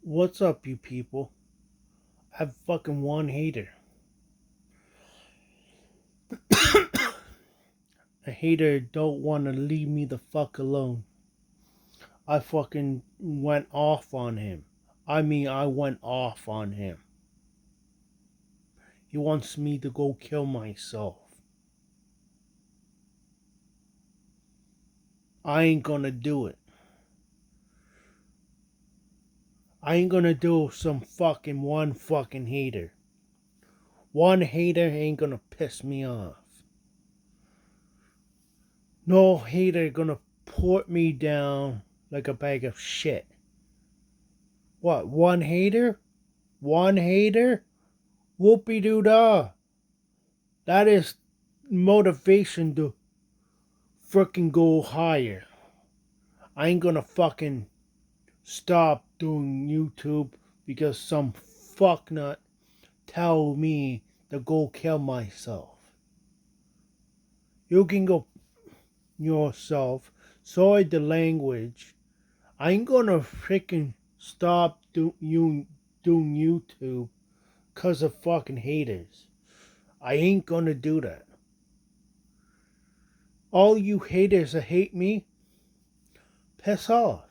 What's up, you people? I have fucking one hater. A hater don't want to leave me the fuck alone. I fucking went off on him. I went off on him. He wants me to go kill myself. I ain't gonna do it. I ain't gonna do some fucking one fucking hater. One hater ain't gonna piss me off. No hater gonna put me down like a bag of shit. What, one hater? One hater? Whoopie doo dah. That is motivation to frickin' go higher. I ain't gonna fucking stop doing YouTube because some fucknut tell me to go kill myself. You can go yourself. Sorry the language. I ain't gonna freaking stop doing YouTube cause of fucking haters. I ain't gonna do that. All you haters that hate me, piss off.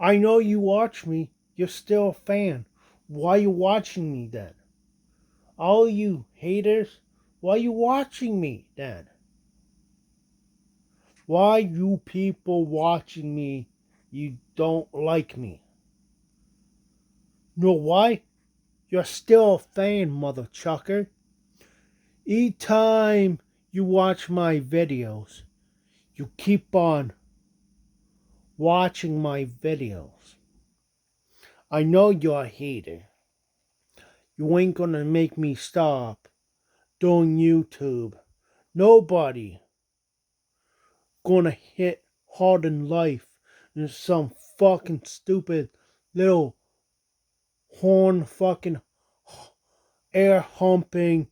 I know you watch me. You're still a fan. Why you watching me then? All you haters, why you watching me then? Why you people watching me, you don't like me? Know why? You're still a fan, mother chucker. Each time you watch my videos, you keep on watching my videos. I know you're a hater. You ain't gonna make me stop doing YouTube. Nobody gonna hit hard in life in some fucking stupid little horn fucking air humping,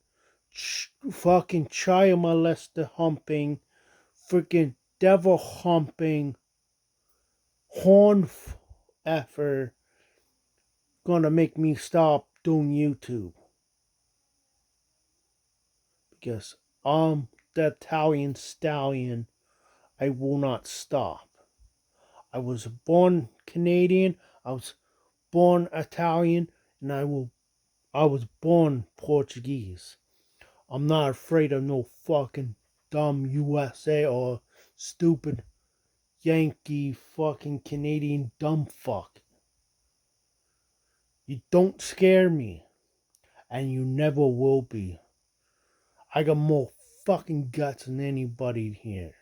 fucking child molester humping, freaking devil humping, horn effer gonna make me stop doing YouTube. Because I'm the Italian stallion. I will not stop. I was born Canadian, I was born Italian, and I was born Portuguese. I'm not afraid of no fucking dumb USA or stupid Yankee fucking Canadian dumb fuck. You don't scare me, and you never will be. I got more fucking guts than anybody here.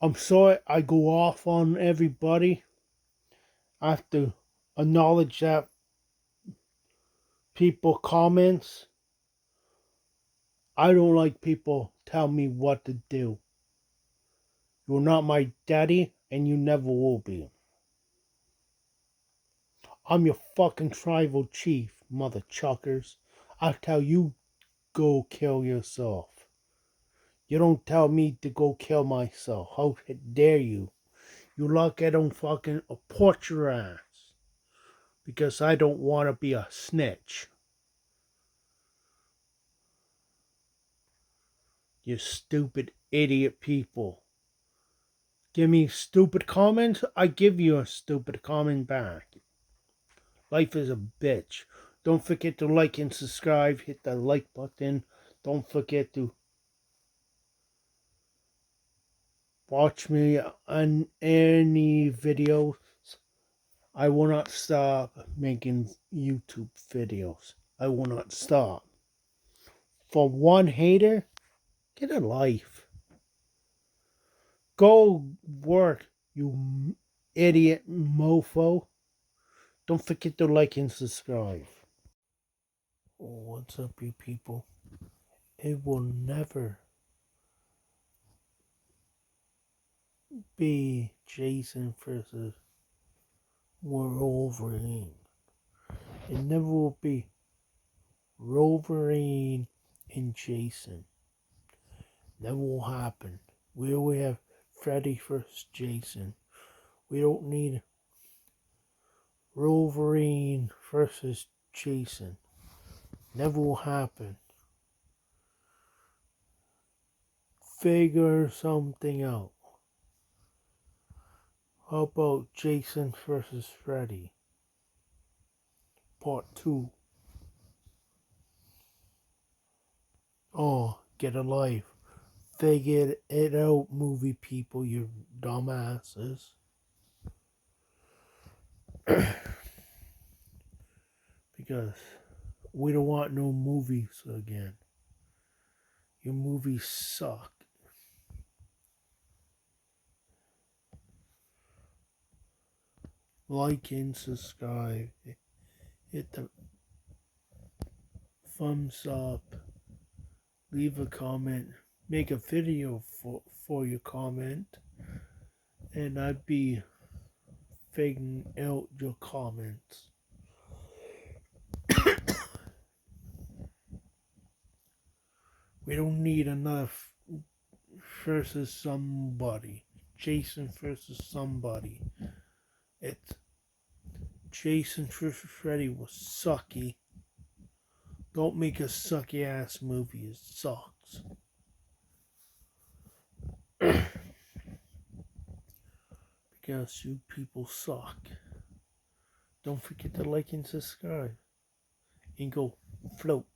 I'm sorry I go off on everybody. I have to acknowledge that people comments. I don't like people tell me what to do. You're not my daddy, and you never will be. I'm your fucking tribal chief, mother chuckers. I tell you, go kill yourself. You don't tell me to go kill myself. How dare you? You luck I don't fucking report your ass. Because I don't want to be a snitch. You stupid idiot people. Give me stupid comments, I give you a stupid comment back. Life is a bitch. Don't forget to like and subscribe. Hit the like button. Don't forget to watch me on any videos. I will not stop making YouTube videos. I will not stop. For one hater, get a life. Go work, you idiot mofo. Don't forget to like and subscribe. What's up, you people? It will never be Jason versus Wolverine. It never will be Wolverine and Jason. Never will happen. We will have Freddy versus Jason. We don't need Wolverine versus Jason. Never will happen. Figure something out. How about Jason versus Freddy? Part 2. Oh, get a life. Figure it out, movie people, you dumbasses. Because we don't want no movies again. Your movies suck. Like and subscribe. Hit the thumbs up. Leave a comment. Make a video for your comment. And I'd be figuring out your comments. We don't need enough versus somebody. Jason versus somebody. It's Jason versus Freddy was sucky. Don't make a sucky ass movie. It sucks. Because you people suck. Don't forget to like and subscribe. And go float.